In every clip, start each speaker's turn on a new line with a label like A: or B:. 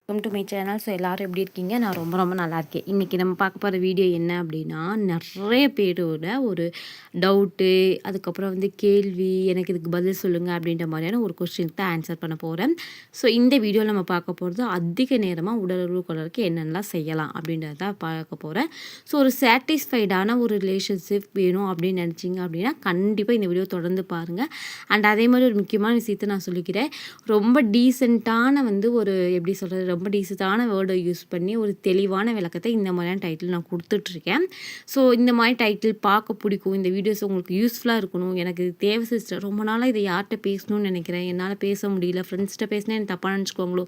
A: Welcome to my channel. So எல்லோரும் எப்படி இருக்கீங்க? நான் ரொம்ப ரொம்ப நல்லா இருக்கேன். இன்றைக்கி நம்ம பார்க்க போகிற வீடியோ என்ன அப்படின்னா, நிறைய பேரோட ஒரு டவுட்டு, அதுக்கப்புறம் கேள்வி, எனக்கு இதுக்கு பதில் சொல்லுங்கள் அப்படின்ற மாதிரியான ஒரு கொஸ்டினுக்கு தான் ஆன்சர் பண்ண போகிறேன். ஸோ இந்த வீடியோவில் நம்ம பார்க்க போகிறது அதிக நேரமாக உடல் உறவு கொள்வதற்கு என்னென்னலாம் செய்யலாம் அப்படின்றத தான் பார்க்க போகிறேன். ஸோ ஒரு சாட்டிஸ்ஃபைடான ஒரு ரிலேஷன்ஷிப் வேணும் அப்படின்னு நினச்சிங்க அப்படின்னா கண்டிப்பாக இந்த வீடியோ தொடர்ந்து பாருங்கள். அண்ட் அதே மாதிரி ஒரு முக்கியமான விஷயத்தை நான் சொல்லிக்கிறேன். ரொம்ப டீசெண்டான ஒரு எப்படி சொல்கிறது, ரொம்ப டீசெண்டான வேர்டை யூஸ் பண்ணி ஒரு தெளிவான விளக்கத்தை இந்த மாதிரியான டைட்டில் நான் கொடுத்துட்ருக்கேன். ஸோ இந்த மாதிரி டைட்டில் பார்க்க பிடிக்கும், இந்த வீடியோஸ் உங்களுக்கு யூஸ்ஃபுல்லாக இருக்கணும், எனக்கு இது தேவை சிஸ்டர், ரொம்ப நாளாக இதை யார்கிட்ட பேசணும்னு நினைக்கிறேன், என்னால் பேச முடியல, ஃப்ரெண்ட்ஸ்கிட்ட பேசினா எனக்கு தப்பாக நினச்சிக்குவாங்களோ,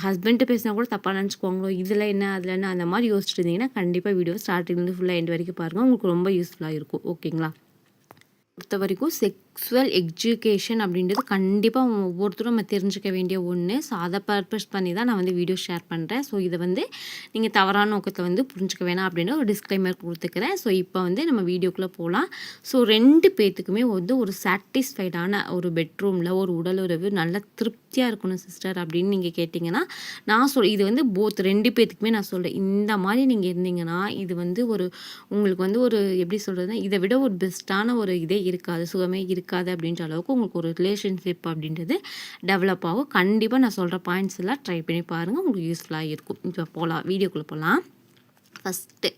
A: ஹஸ்பண்ட்டை பேசினா கூட தப்பாக நினச்சிக்குவாங்களோ, இதில் என்ன அதில் என்ன அந்த மாதிரி யோசிச்சுட்டு இருந்தீங்கன்னா கண்டிப்பாக வீடியோ ஸ்டார்டிங்லேருந்து ஃபுல்லாக எண்ட் வரைக்கும் பாருங்கள், உங்களுக்கு ரொம்ப யூஸ்ஃபுல்லாக இருக்கும். ஓகேங்களா? பொறுத்த வரைக்கும் செக்ஸுவல் எஜுகேஷன் அப்படின்றது கண்டிப்பாக ஒவ்வொருத்தரும் நம்ம தெரிஞ்சுக்க வேண்டிய ஒன்று. ஸோ அதை பர்பஸ் பண்ணி தான் நான் வீடியோ ஷேர் பண்ணுறேன். ஸோ இதை நீங்கள் தவறான நோக்கத்தை புரிஞ்சுக்க வேணாம் அப்படின்னு ஒரு டிஸ்க்ளைமர் கொடுத்துக்கிறேன். ஸோ இப்போ நம்ம வீடியோக்குள்ளே போகலாம். ஸோ 2 பேர்த்துக்குமே ஒரு சாட்டிஸ்ஃபைடான ஒரு பெட்ரூமில் ஒரு உடல் உறவு நல்ல திருப்தியாக இருக்கணும் சிஸ்டர் அப்படின்னு நீங்கள் கேட்டிங்கன்னா, நான் இது போத் 2 பேர்த்துக்குமே நான் சொல்கிறேன். இந்த மாதிரி நீங்கள் இருந்தீங்கன்னா இது ஒரு உங்களுக்கு ஒரு எப்படி சொல்கிறதுனா, இதை விட ஒரு பெஸ்ட்டான ஒரு இதே இருக்காது, சுகமே இருக்காது அப்படின்ற அளவுக்கு உங்களுக்கு ஒரு ரிலேஷன்ஷிப் அப்படின்றது டெவலப் ஆகும். கண்டிப்பாக நான் சொல்கிற பாயிண்ட்ஸ் எல்லாம் ட்ரை பண்ணி பாருங்கள், உங்களுக்கு யூஸ்ஃபுல்லாக இருக்கும். இப்போ போகலாம், வீடியோக்குள்ளே போகலாம். ஃபஸ்ட்டு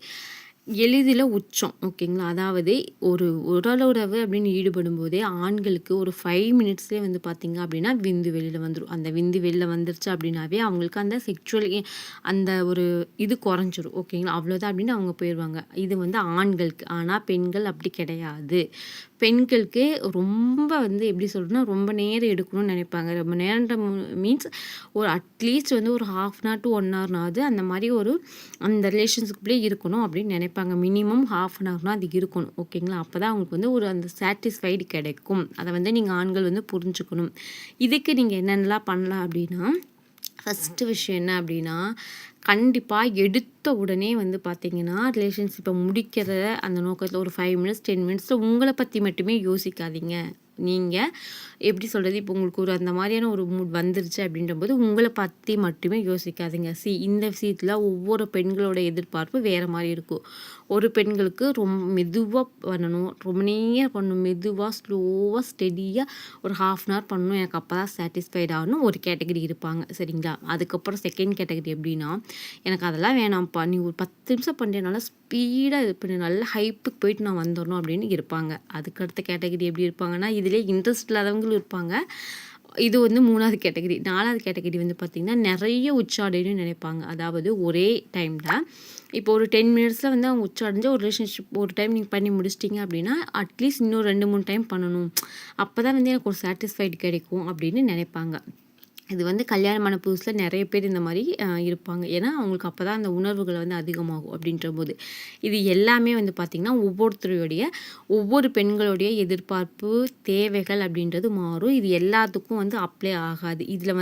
A: எளிதில் உச்சம். ஓகேங்களா? அதாவது ஒரு உடலுறவு அப்படின்னு ஈடுபடும் போதே ஆண்களுக்கு ஒரு 5 மினிட்ஸ்லேயே பார்த்திங்க அப்படின்னா விந்து வெளியில் வந்துடும். அந்த விந்து வெளியில் வந்துருச்சு அப்படின்னாவே அவங்களுக்கு அந்த செக்ஷுவல் அந்த ஒரு இது குறைஞ்சிரும். ஓகேங்களா? அவ்வளோதான் அப்படின்னு அவங்க போயிடுவாங்க. இது ஆண்களுக்கு. ஆனால் பெண்கள் அப்படி கிடையாது. பெண்களுக்கு ரொம்ப எப்படி சொல்கிறதுனா, ரொம்ப நேரம் எடுக்கணும்னு நினைப்பாங்க. ரொம்ப நேரம் மீன்ஸ் ஒரு அட்லீஸ்ட் ஒரு 1/2 hour to 1 hourனாவது அந்த மாதிரி அந்த ரிலேஷன்ஷிப்லேயே இருக்கணும் அப்படின்னு நினைப்பாங்க. மினிமம் 1/2 hour அது இருக்கணும். ஓகேங்களா? அப்போ தான் அவங்களுக்கு ஒரு அந்த சாட்டிஸ்ஃபைடு கிடைக்கும். அதை நீங்கள் ஆண்கள் புரிஞ்சுக்கணும். இதுக்கு நீங்கள் என்னென்னலாம் பண்ணலாம் அப்படின்னா, ஃபஸ்ட்டு விஷயம் என்ன அப்படின்னா, கண்டிப்பாக எடுத்த உடனே பார்த்தீங்கன்னா ரிலேஷன்ஷிப்பை முடிக்கிற அந்த நோக்கத்தில் ஒரு 5 மினிட்ஸ் 10 மினிட்ஸில் உங்களை பற்றி மட்டுமே யோசிக்காதீங்க. நீங்கள் எப்படி சொல்கிறது, இப்போ உங்களுக்கு ஒரு அந்த மாதிரியான ஒரு மூட் வந்துருச்சு அப்படின்றபோது உங்களை பற்றி மட்டுமே யோசிக்காதீங்க. இந்த விஷயத்தில் ஒவ்வொரு பெண்களோட எதிர்பார்ப்பு வேறு மாதிரி இருக்கும். ஒரு பெண்களுக்கு ரொம்ப மெதுவாக பண்ணணும், ரொம்ப நேரம் பண்ணணும், மெதுவாக ஸ்லோவாக ஸ்டெடியாக ஒரு 1/2 hour பண்ணணும், எனக்கு அப்போ தான் சாட்டிஸ்ஃபைட் ஆகணும் ஒரு கேட்டகரி இருப்பாங்க. சரிங்களா? அதுக்கப்புறம் செகண்ட் கேட்டகரி எப்படின்னா, எனக்கு அதெல்லாம் வேணாம்ப்பா, நீ ஒரு 10 நிமிஷம் பண்ணுறதுனால ஸ்பீடாக இது பண்ணி நல்ல ஹைப்புக்கு போயிட்டு நான் வந்துடணும் அப்படின்னு இருப்பாங்க. அதுக்கடுத்த கேட்டகரி எப்படி இருப்பாங்கன்னா, இதிலே இன்ட்ரெஸ்ட் இல்லாதவங்களும் இருப்பாங்க. இது 3வது கேட்டகரி. 4வது கேட்டகரி பார்த்திங்கன்னா, நிறைய உச்சாடைன்னு நினைப்பாங்க. அதாவது ஒரே டைமில் இப்போ ஒரு 10 மினிட்ஸில் அவங்க உச்சாடைஞ்ச ஒரு ரிலேஷன்ஷிப் ஒரு டைம் நீங்கள் பண்ணி முடிச்சிட்டிங்க அப்படின்னா, அட்லீஸ்ட் இன்னும் 2-3 டைம் பண்ணணும், அப்போ தான் எனக்கு ஒரு சாட்டிஸ்ஃபைடு கிடைக்கும் அப்படின்னு நினைப்பாங்க. இது கல்யாணமான புதுசில் நிறைய பேர் இந்த மாதிரி இருப்பாங்க. ஏன்னா அவங்களுக்கு அப்போ தான் அந்த உணர்வுகள் அதிகமாகும் அப்படின்ற போது. இது எல்லாமே பார்த்திங்கன்னா ஒவ்வொருத்தருடைய ஒவ்வொரு பெண்களுடைய எதிர்பார்ப்பு தேவைகள் அப்படின்றது மாறும். இது எல்லாத்துக்கும் அப்ளை ஆகாது. இதில்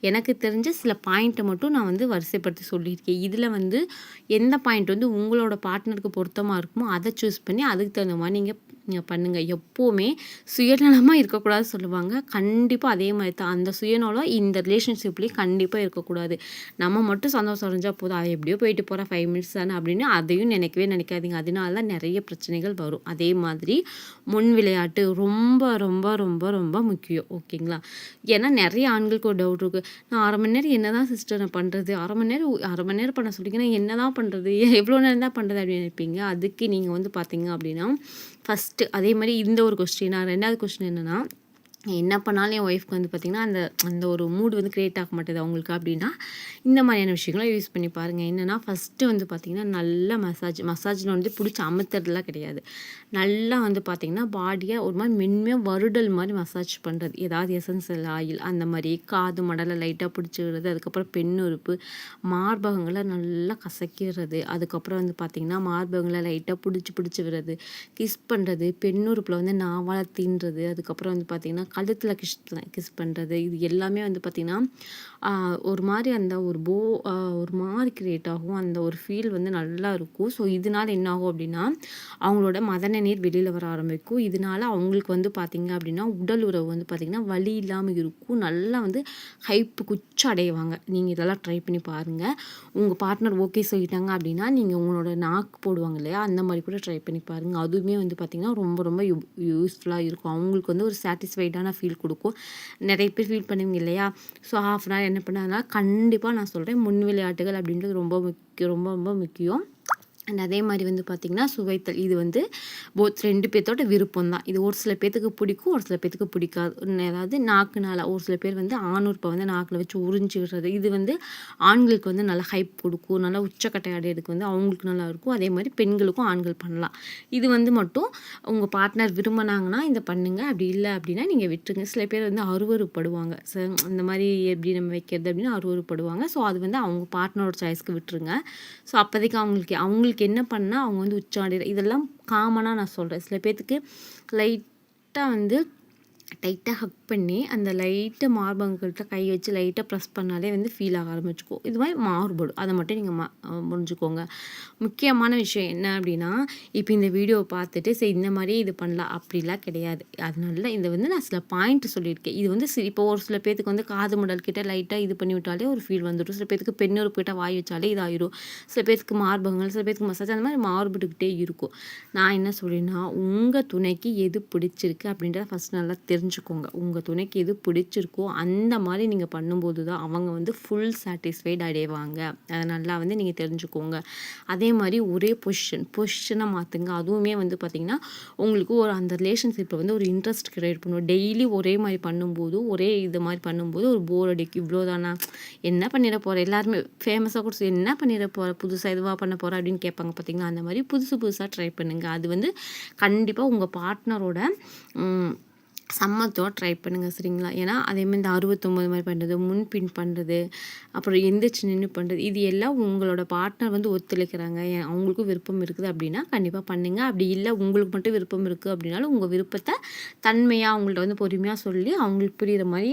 A: எனக்கு தெரிஞ்ச சில பாயிண்ட்டை மட்டும் நான் வரிசைப்படுத்தி சொல்லியிருக்கேன். இதில் எந்த பாயிண்ட் உங்களோட பார்ட்னருக்கு பொருத்தமாக இருக்குமோ அதை சூஸ் பண்ணி அதுக்கு தகுந்த மாதிரி நீங்கள் பண்ணுங்கள். எப்போவுமே சுயநலமாக இருக்கக்கூடாது சொல்லுவாங்க. கண்டிப்பாக அதே மாதிரி தான் அந்த சுயநலம் இந்த ரிலேஷன்ஷிப்லேயும் கண்டிப்பாக இருக்கக்கூடாது. நம்ம மட்டும் சந்தோஷம் அடைஞ்சால் போதும், அது எப்படியோ போயிட்டு போகிற 5 மினிட்ஸ் தானே அப்படின்னு அதையும் நினைக்கவே நினைக்காதீங்க. அதனால தான் நிறைய பிரச்சனைகள் வரும். அதே மாதிரி முன் விளையாட்டு ரொம்ப ரொம்ப ரொம்ப ரொம்ப முக்கியம். ஓகேங்களா? ஏன்னா நிறைய ஆண்களுக்கு ஒரு டவுட் இருக்குது, நான் 1/2 மணி நேரம் என்ன தான் சிஸ்டர் நான் பண்ணுறது, 1/2 மணி நேரம் பண்ண சொல்லிங்கன்னா என்ன தான் பண்ணுறது, எவ்வளோ நேரம் தான் பண்ணுறது அப்படின்னு நினைப்பீங்க. அதுக்கு நீங்கள் பார்த்தீங்க அப்படின்னா, ஃபஸ்ட்டு அதே மாதிரி இந்த ஒரு கொஸ்டின். 2வது கொஸ்டின் என்னென்னா, என்ன பண்ணாலும் என் ஒய்ஃப்க்கு பார்த்திங்கன்னா அந்த அந்த ஒரு மூடு க்ரியேட் ஆக மாட்டேது அவங்களுக்கு அப்படின்னா, இந்த மாதிரியான விஷயங்களும் யூஸ் பண்ணி பாருங்கள். என்னென்னா, ஃபஸ்ட்டு பார்த்திங்கன்னா நல்லா மசாஜில் பிடிச்சி அமுத்துறதுலாம் கிடையாது. நல்லா பார்த்திங்கன்னா பாடியை ஒரு மாதிரி மென்மையாக வருடல் மாதிரி மசாஜ் பண்ணுறது. ஏதாவது எசன்சியல் ஆயில் அந்த மாதிரி காது மடலை லைட்டாக பிடிச்சி விடுறது. அதுக்கப்புறம் பெண்ணுறுப்பு, மார்பகங்களை நல்லா கசக்கிறது. அதுக்கப்புறம் பார்த்திங்கன்னா மார்பகங்களை லைட்டாக பிடிச்சி விடுறது, கிஸ் பண்ணுறது, பெண்ணுறுப்பில் நாவால் தீண்டுறது. அதுக்கப்புறம் பார்த்திங்கன்னா கழுத்தில் கிஸ் பண்ணுறது, இது எல்லாமே வந்து பார்த்திங்கன்னா ஒரு மாதிரி அந்த ஒரு மாதிரி க்ரியேட் ஆகும். அந்த ஒரு ஃபீல் வந்து நல்லா இருக்கும். ஸோ இதனால என்ன ஆகும் அப்படின்னா அவங்களோட மதன நீர் வெளியில் வர ஆரம்பிக்கும். இதனால அவங்களுக்கு வந்து பார்த்திங்க அப்படின்னா உடல் உறவு வந்து பார்த்திங்கன்னா வலி இல்லாமல் இருக்கும். நல்லா வந்து ஹைப்புக்கு அடைவாங்க. நீங்கள் இதெல்லாம் ட்ரை பண்ணி பாருங்கள். உங்கள் பார்ட்னர் ஓகே சொல்லிட்டாங்க அப்படின்னா நீங்கள் உங்களோட நாக்கு போடுவாங்க இல்லையா, அந்த மாதிரி கூட ட்ரை பண்ணி பாருங்கள். அதுவுமே வந்து பார்த்திங்கன்னா ரொம்ப ரொம்ப யூஸ்ஃபுல்லாக இருக்கும். அவங்களுக்கு வந்து ஒரு சாட்டிஸ்ஃபைடான ஃபீல் கொடுக்கும். நிறைய பேர் ஃபீல் பண்ணுவீங்க இல்லையா, ஸோ ஹாஃப் அன் ஹவர் என்ன பண்ணாங்கன்னா கண்டிப்பாக நான் சொல்கிறேன், முன் விளையாட்டுகள் அப்படின்றது ரொம்ப ரொம்ப ரொம்ப முக்கியம். அண்ட் அதே மாதிரி வந்து பார்த்திங்கன்னா சுவைத்தல், இது வந்து போத் 2 பேர்த்தோட விருப்பம் தான். இது ஒரு சில பேர்த்துக்கு பிடிக்கும், ஒரு சில பேர்த்துக்கு பிடிக்காது. அதாவது நாக்குனால ஒரு சில பேர் வந்து ஆணுறுப்பை வந்து நாக்கில் வச்சு உறிஞ்சி விடுறது, இது வந்து ஆண்களுக்கு வந்து நல்லா ஹைப் கொடுக்கும். நல்லா உச்சக்கட்டை அடையிறதுக்கு வந்து அவங்களுக்கு நல்லா இருக்கும். அதே மாதிரி பெண்களுக்கும் ஆண்கள் பண்ணலாம். இது வந்து மட்டும் உங்கள் பார்ட்னர் விரும்பினாங்கன்னா இதை பண்ணுங்கள். அப்படி இல்லை அப்படின்னா நீங்கள் விட்டுருங்க. சில பேர் வந்து அருவருப்படுவாங்க. இந்த மாதிரி எப்படி நம்ம வைக்கிறது அப்படின்னு அருவருப்படுவாங்க. ஸோ அது வந்து அவங்க பார்ட்னரோட சாய்ஸ்க்கு விட்டுருங்க. ஸோ அப்போதைக்கு அவங்களுக்கு என்ன பண்ணால் அவங்க வந்து உச்சாடிற இதெல்லாம் காமனாக நான் சொல்கிறேன். சில பேர்த்துக்கு லைட்டாக வந்து டைட்டாக ஹக் பண்ணி அந்த லைட்டாக மார்பங்கள்கிட்ட கை வச்சு லைட்டாக ப்ரெஸ் பண்ணாலே வந்து ஃபீல் ஆக ஆரம்பிச்சுக்கும். இது மாதிரி மாறுபடும். அதை மட்டும் நீங்கள் புரிஞ்சுக்கோங்க. முக்கியமான விஷயம் என்ன அப்படின்னா, இப்போ இந்த வீடியோவை பார்த்துட்டு சரி இந்த மாதிரி இது பண்ணலாம் அப்படிலாம் கிடையாது. அதனால இதை வந்து நான் சில பாயிண்ட் சொல்லியிருக்கேன். இது வந்து இப்போ ஒரு சில பேர்த்துக்கு வந்து காது முடல் கிட்ட லைட்டாக இது பண்ணி விட்டாலே ஒரு ஃபீல் வந்துடும். சில பேர்த்துக்கு பெண்ணூறு கிட்ட வாய் வச்சாலே இதாகிடும். சில பேர்த்துக்கு மார்பங்கள், சில பேர்த்துக்கு மசாஜ், அந்த மாதிரி மாறுபட்டுக்கிட்டே இருக்கும். நான் என்ன சொல்கிறேன்னா, உங்கள் துணைக்கு எது பிடிச்சிருக்கு அப்படின்றத ஃபஸ்ட் நல்லா தெரிஞ்சுக்கோங்க. உங்கள் துணைக்கு எது பிடிச்சிருக்கோ அந்த மாதிரி நீங்கள் பண்ணும்போது தான் அவங்க வந்து ஃபுல் சாட்டிஸ்ஃபைட் அடைவாங்க. அதை நல்லா வந்து நீங்கள் தெரிஞ்சுக்கோங்க. அதே மாதிரி ஒரே பொசிஷனை மாற்றுங்க. அதுவுமே வந்து பார்த்திங்கன்னா உங்களுக்கு ஒரு அந்த ரிலேஷன்ஷிப்பில் வந்து ஒரு இன்ட்ரெஸ்ட் கிரியேட் பண்ணும். டெய்லி ஒரே மாதிரி பண்ணும்போது ஒரே இது மாதிரி பண்ணும்போது ஒரு போர் அடிக்கும். இவ்வளோதானா, என்ன பண்ணிட போகிற, எல்லாருமே ஃபேமஸாக கூட என்ன பண்ணிட போகிற, புதுசாக இதுவாக பண்ண போகிற அப்படின்னு கேட்பாங்க பார்த்திங்களா. அந்த மாதிரி புதுசாக ட்ரை பண்ணுங்கள். அது வந்து கண்டிப்பாக உங்கள் பார்ட்னரோட சம்மத்தோடு ட்ரை பண்ணுங்கள், சரிங்களா. ஏன்னா அதேமாதிரி இந்த 69 மாதிரி பண்ணுறது, முன்பின் பண்ணுறது, அப்புறம் எந்திரிச்சு நின்று பண்ணுறது, இது எல்லாம் உங்களோட பார்ட்னர் வந்து ஒத்துழைக்கிறாங்க, அவங்களுக்கும் விருப்பம் இருக்குது அப்படின்னா கண்டிப்பாக பண்ணுங்கள். அப்படி இல்லை உங்களுக்கு மட்டும் விருப்பம் இருக்குது அப்படின்னாலும் உங்கள் விருப்பத்தை தன்மையாக அவங்கள்ட்ட வந்து பொறுமையாக சொல்லி அவங்களுக்கு புரிகிற மாதிரி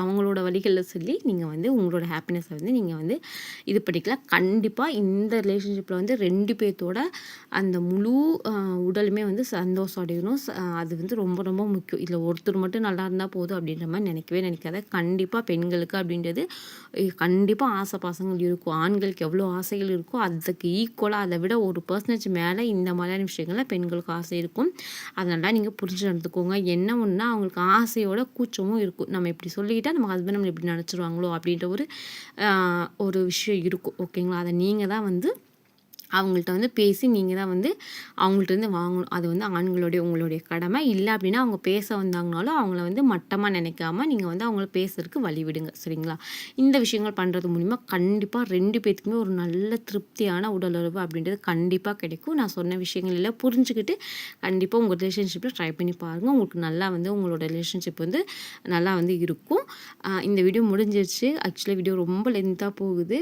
A: அவங்களோட வழிகளில் சொல்லி நீங்கள் வந்து உங்களோட ஹாப்பினஸை வந்து நீங்கள் வந்து இது பண்ணிக்கலாம். கண்டிப்பாக இந்த ரிலேஷன்ஷிப்பில் வந்து 2 பேர்த்தோட அந்த முழு உடலுமே வந்து சந்தோஷம் அடையணும். அது வந்து ரொம்ப ரொம்ப முக்கியம். இதில் ஒருத்தர் மட்டும் நல்லா இருந்தால் போதும் அப்படின்ற மாதிரி நினைக்காத. கண்டிப்பாக பெண்களுக்கு அப்படின்றது கண்டிப்பாக ஆசை பாசங்கள் இருக்கும். ஆண்களுக்கு எவ்வளோ ஆசைகள் இருக்கோ அதுக்கு ஈக்குவலாக அதை விட ஒரு பர்சன்டேஜ் மேலே இந்த மாதிரியான விஷயங்களில் பெண்களுக்கு ஆசை இருக்கும். அதனால நீங்கள் புரிஞ்சு நடந்துக்கோங்க. என்ன ஒன்றா அவங்களுக்கு ஆசையோட கூச்சமும் இருக்கும். நம்ம இப்படி சொல்லிக்கிட்டால் நம்ம ஹஸ்பண்ட் நம்மளை இப்படி நினச்சிருவாங்களோ அப்படின்ற ஒரு விஷயம் இருக்கும். ஓகேங்களா. அதை நீங்கள் தான் வந்து அவங்கள்ட்ட வந்து பேசி நீங்கள் தான் வந்து அவங்கள்ட்ட வாங்கணும். அது வந்து உங்களுடைய கடமை. இல்லை அப்படின்னா அவங்க பேச வந்தாங்கனாலும் அவங்கள வந்து மட்டமாக நினைக்காம நீங்கள் வந்து அவங்கள பேசுறதுக்கு வழி விடுங்க, சரிங்களா. இந்த விஷயங்கள் பண்ணுறது மூலிமா கண்டிப்பாக 2 பேர்த்துக்குமே ஒரு நல்ல திருப்தியான உடலுறவு அப்படின்றது கண்டிப்பாக கிடைக்கும். நான் சொன்ன விஷயங்கள் எல்லாம் புரிஞ்சுக்கிட்டு கண்டிப்பாக உங்கள் ரிலேஷன்ஷிப்பில் ட்ரை பண்ணி பாருங்கள். உங்களுக்கு நல்லா வந்து உங்களோட ரிலேஷன்ஷிப் வந்து நல்லா வந்து இருக்கும். இந்த வீடியோ முடிஞ்சிருச்சு. ஆக்சுவலாக வீடியோ ரொம்ப லென்த்தாக போகுது.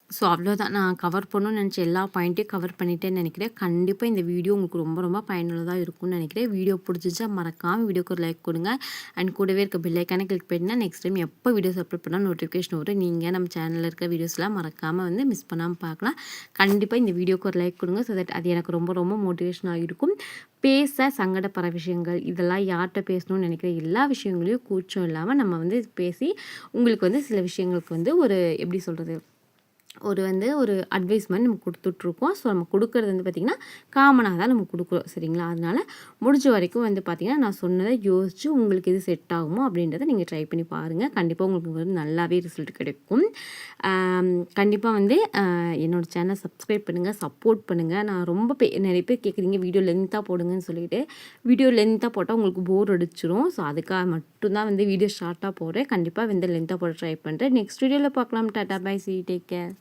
A: ஸோ அவ்வளோதான். நான் கவர் பண்ணணும்னு நினச்ச எல்லா பாயிண்ட்டையும் கவர் பண்ணிட்டேன்னு நினைக்கிறேன். கண்டிப்பாக இந்த வீடியோ உங்களுக்கு ரொம்ப ரொம்ப பயனுள்ளதாக இருக்கும்னு நினைக்கிறேன். வீடியோ பிடிச்சிச்சா மறக்காமல் வீடியோக்கு ஒரு லைக் கொடுங்க. அண்ட் கூடவே இருக்க பெல் ஐக்கானை கிளிக் பண்ணினா நெக்ஸ்ட் டைம் எப்போ வீடியோஸ் அப்லோட் பண்ணால் நோட்டிஃபிகேஷன் வரும். நீங்கள் நம்ம சேனலில் இருக்க வீடியோஸ்லாம் மறக்காமல் வந்து மிஸ் பண்ணாமல் பார்க்கலாம். கண்டிப்பாக இந்த வீடியோக்கு ஒரு லைக் கொடுங்க. ஸோ தட் அது எனக்கு ரொம்ப ரொம்ப மோட்டிவேஷனாக இருக்கும். பேச சங்கடப்படுற விஷயங்கள் இதெல்லாம் யார்கிட்ட பேசணும்னு நினைக்கிற எல்லா விஷயங்களையும் கூச்சம் இல்லாமல் நம்ம வந்து பேசி உங்களுக்கு வந்து சில விஷயங்களுக்கு வந்து ஒரு எப்படி சொல்கிறது ஒரு அட்வைஸ் மாதிரி நம்ம கொடுத்துட்ருக்கோம். ஸோ நம்ம கொடுக்குறது வந்து பார்த்திங்கன்னா காமனாக தான் நம்ம கொடுக்குறோம், சரிங்களா. அதனால் முடிஞ்ச வரைக்கும் வந்து பார்த்திங்கன்னா நான் சொன்னதை யோசித்து உங்களுக்கு எது செட் ஆகுமோ அப்படின்றத நீங்கள் ட்ரை பண்ணி பாருங்கள். கண்டிப்பாக உங்களுக்கு வந்து நல்லாவே ரிசல்ட் கிடைக்கும். கண்டிப்பாக வந்து என்னோடய சேனலை சப்ஸ்கிரைப் பண்ணுங்கள், சப்போர்ட் பண்ணுங்கள். நான் ரொம்ப நிறைய பேர் கேட்குறீங்க வீடியோ லென்த்தாக போடுங்கன்னு சொல்லிட்டு. வீடியோ லென்த்தாக போட்டால் உங்களுக்கு போர் அடிச்சிடும். ஸோ அதுக்காக மட்டும்தான் வந்து வீடியோ ஷார்ட்டாக போடுறேன். கண்டிப்பாக வந்து லென்த்தாக போட ட்ரை பண்ணுறேன். நெக்ஸ்ட் வீடியோவில் பார்க்கலாம். Tata bye, see, take care.